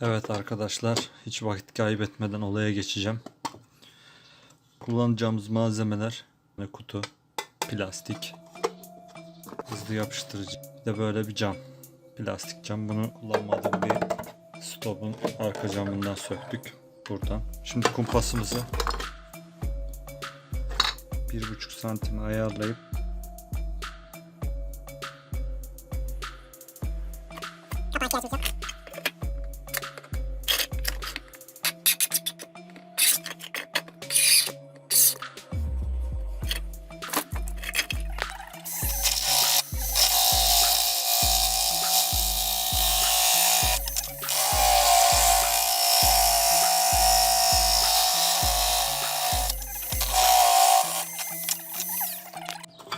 Evet arkadaşlar, hiç vakit kaybetmeden olaya geçeceğim. Kullanacağımız malzemeler kutu, plastik, hızlı yapıştırıcı, bir de böyle bir cam, plastik cam. Bunu kullanmadığım bir stopun arka camından söktük buradan. Şimdi kumpasımızı 1,5 santime ayarlayıp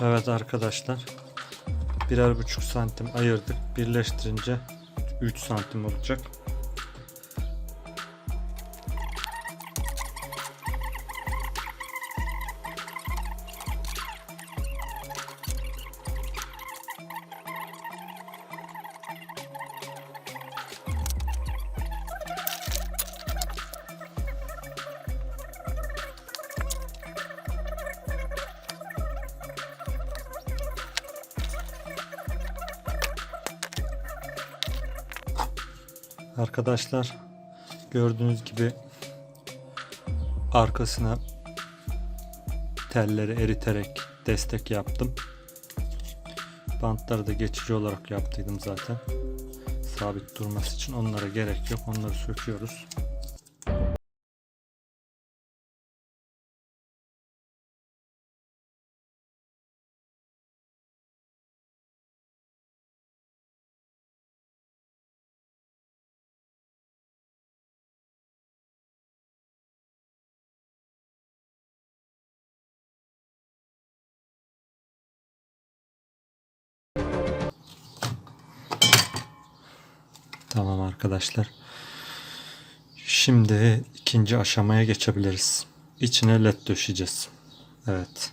evet arkadaşlar, 1,5 santim ayırdık. Birleştirince 3 santim olacak. Arkadaşlar, gördüğünüz gibi arkasına telleri eriterek destek yaptım. Bantları da geçici olarak yaptıydım zaten. Sabit durması için onlara gerek yok. Onları söküyoruz. Tamam arkadaşlar. Şimdi ikinci aşamaya geçebiliriz. İçine led döşeyeceğiz. Evet.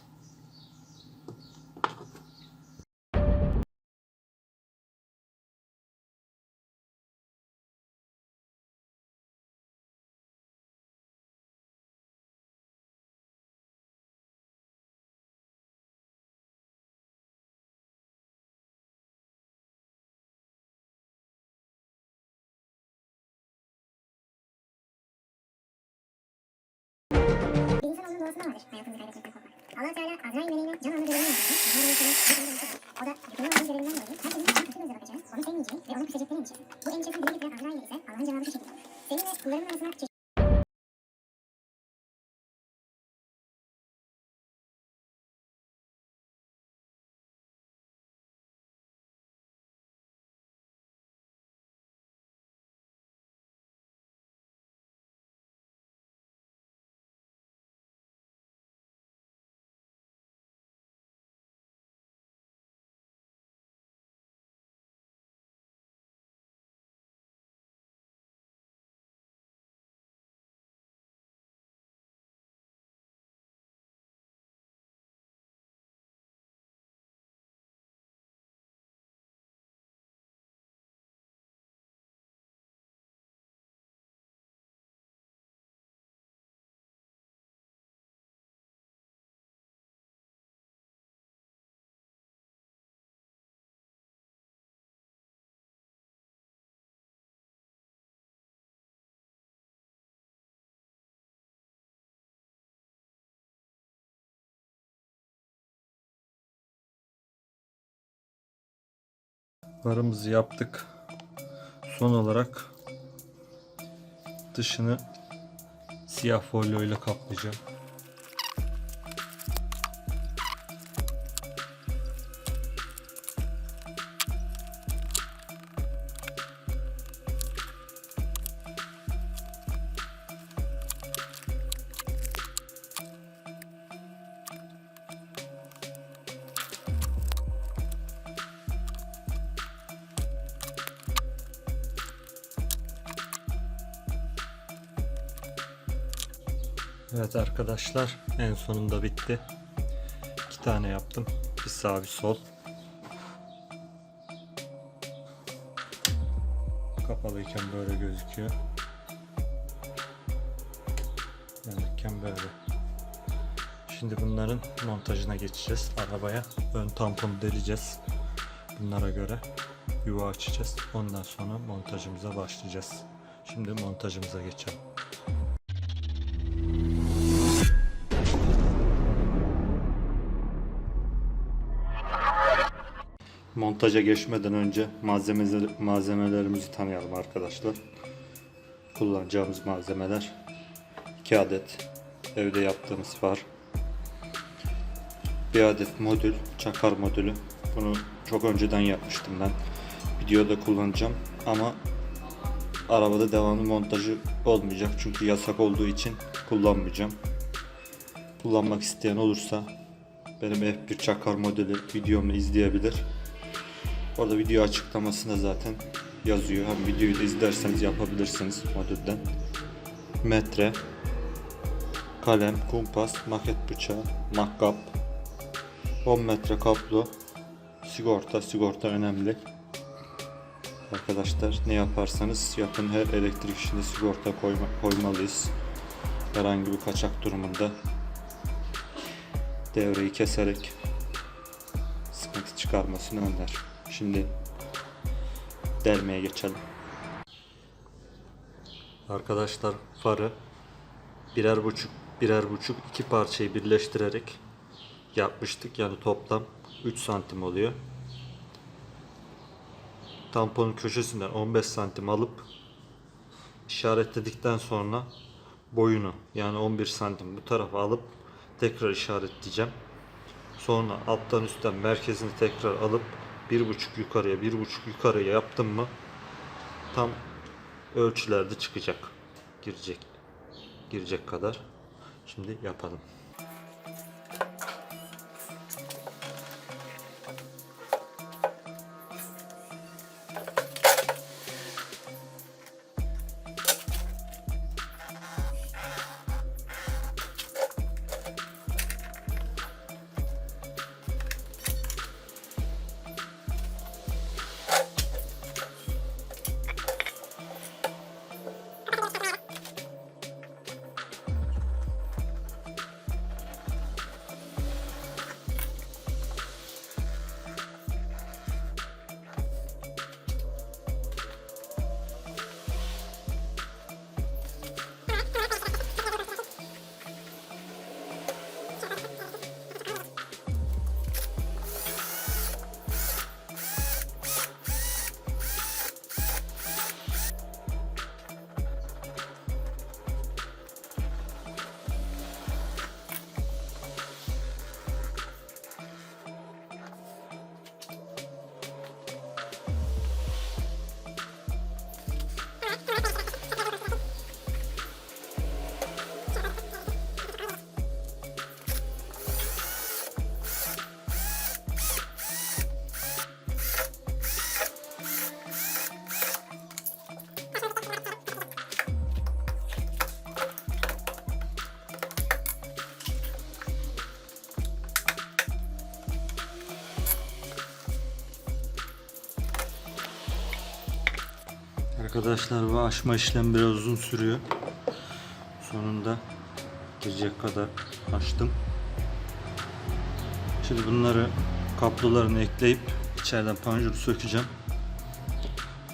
Bir insanoğlunun doğasında vardır hayatımızı kaybetmekten korkmak. Allah Teala Azrail meleğine can alma görevini yazdı. O da yükümlü olan görevinden dolayı herkesin ona kötü gözle bakacağını, onu sevmeyeceğini ve onu küçecekleri endişesi. Bu endişesini dile getiren Azrail'e ise Allah'ın cevabı şu şekilde. Senin ve kullarının arasına Varımızı yaptık. Son olarak dışını siyah folyo ile kaplayacağım. Evet arkadaşlar, en sonunda bitti. 2 tane yaptım. Bir sağ bir sol. Kapalıyken böyle gözüküyor. Yanıkken böyle. Şimdi bunların montajına geçeceğiz. Arabaya ön tamponu deleceğiz. Bunlara göre yuva açacağız. Ondan sonra montajımıza başlayacağız. Şimdi montajımıza geçelim. Montaja geçmeden önce malzemelerimizi tanıyalım arkadaşlar. Kullanacağımız malzemeler 2 adet evde yaptığımız far, 1 adet modül, çakar modülü. Bunu çok önceden yapmıştım ben. Videoda kullanacağım ama arabada devamlı montajı olmayacak çünkü yasak olduğu için kullanmayacağım. Kullanmak isteyen olursa benim F1 çakar modülü videomu izleyebilir. Orada video açıklamasında zaten yazıyor. Hem videoyu da izlerseniz yapabilirsiniz modülden. Metre, kalem, kumpas, maket bıçağı, makkap, 10 metre kablo, sigorta önemli. Arkadaşlar ne yaparsanız yapın, her elektrik işinde sigorta koymalıyız. Herhangi bir kaçak durumunda devreyi keserek sıkıntı çıkarmasını önler. Şimdi delmeye geçelim. Arkadaşlar farı birer buçuk iki parçayı birleştirerek yapmıştık. Yani toplam 3 santim oluyor. Tamponun köşesinden 15 santim alıp işaretledikten sonra boyunu yani 11 santim bu tarafa alıp tekrar işaretleyeceğim. Sonra alttan üstten merkezini tekrar alıp 1,5 yukarıya 1,5 yukarıya yaptım mı tam ölçülerde çıkacak. Girecek kadar. Şimdi yapalım. Arkadaşlar bu açma işlemi biraz uzun sürüyor. Sonunda girecek kadar açtım. Şimdi bunları kablolarını ekleyip içeriden panjuru sökeceğim.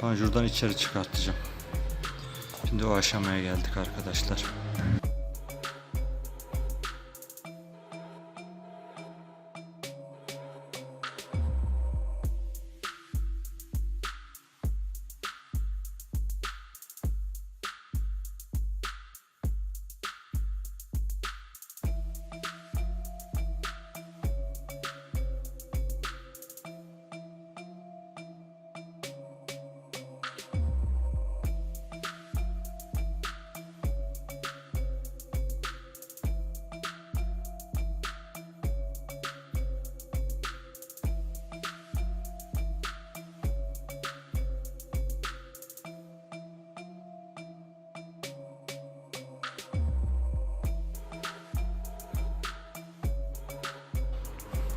Panjurdan içeri çıkartacağım. Şimdi o aşamaya geldik arkadaşlar.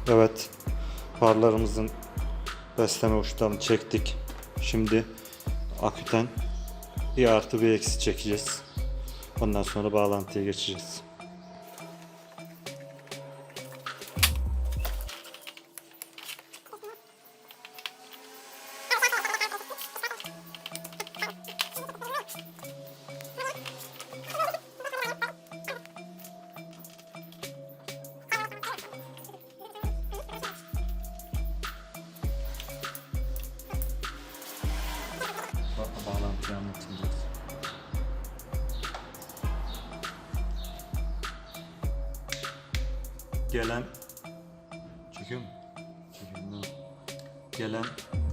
Evet, farlarımızın besleme uçlarını çektik. Şimdi aküten bir artı bir eksi çekeceğiz. Ondan sonra bağlantıya geçeceğiz. Bağlantıyı anlatacağız. Gelen çekiyor mu? Çekiyor mu? Gelen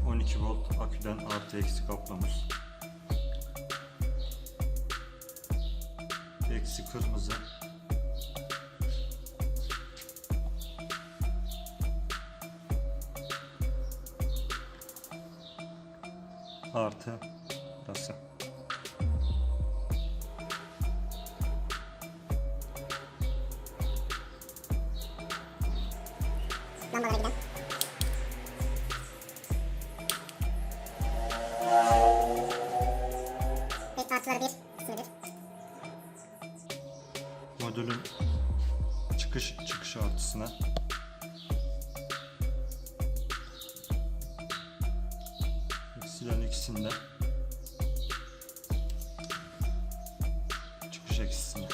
12 volt aküden artı eksi kaplamış. Eksi kırmızı. Artı burası. Lambalara giden. Ve artıları bir kısmıdır. Modülün çıkış artısına eksilen ikisinde çıkış eksisine.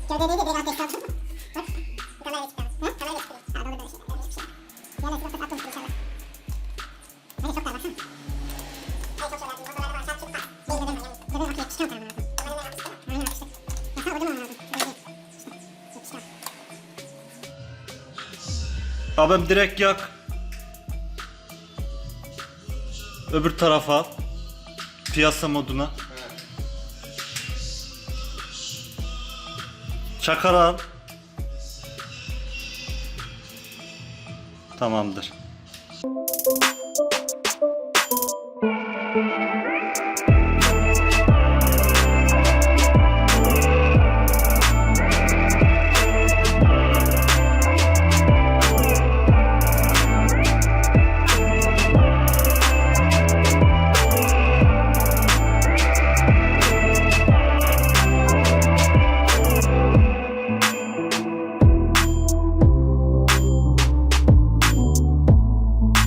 Gövdedeydi biraz destek aldım. Bak. Bir kamerayla çıkarız. Hı? Kamerayla çıkarız. Ha doğru böyle şey. Öyle bir şey. Diğerle sıra atmıştır inşallah. Hadi çok dar baksana. Hayır çok şöyle. Motorlarda var. Sen çık bak. Benim ödem var. Yani göbeğe bak 70 tane lazım. Kamerayla yapmıştır. Aynen yapmıştır. Bak ödem var lazım. Böyle değil. 70 tane. Abim direkt yak. Öbür tarafa al. Piyasa moduna. Çakar al. Tamamdır.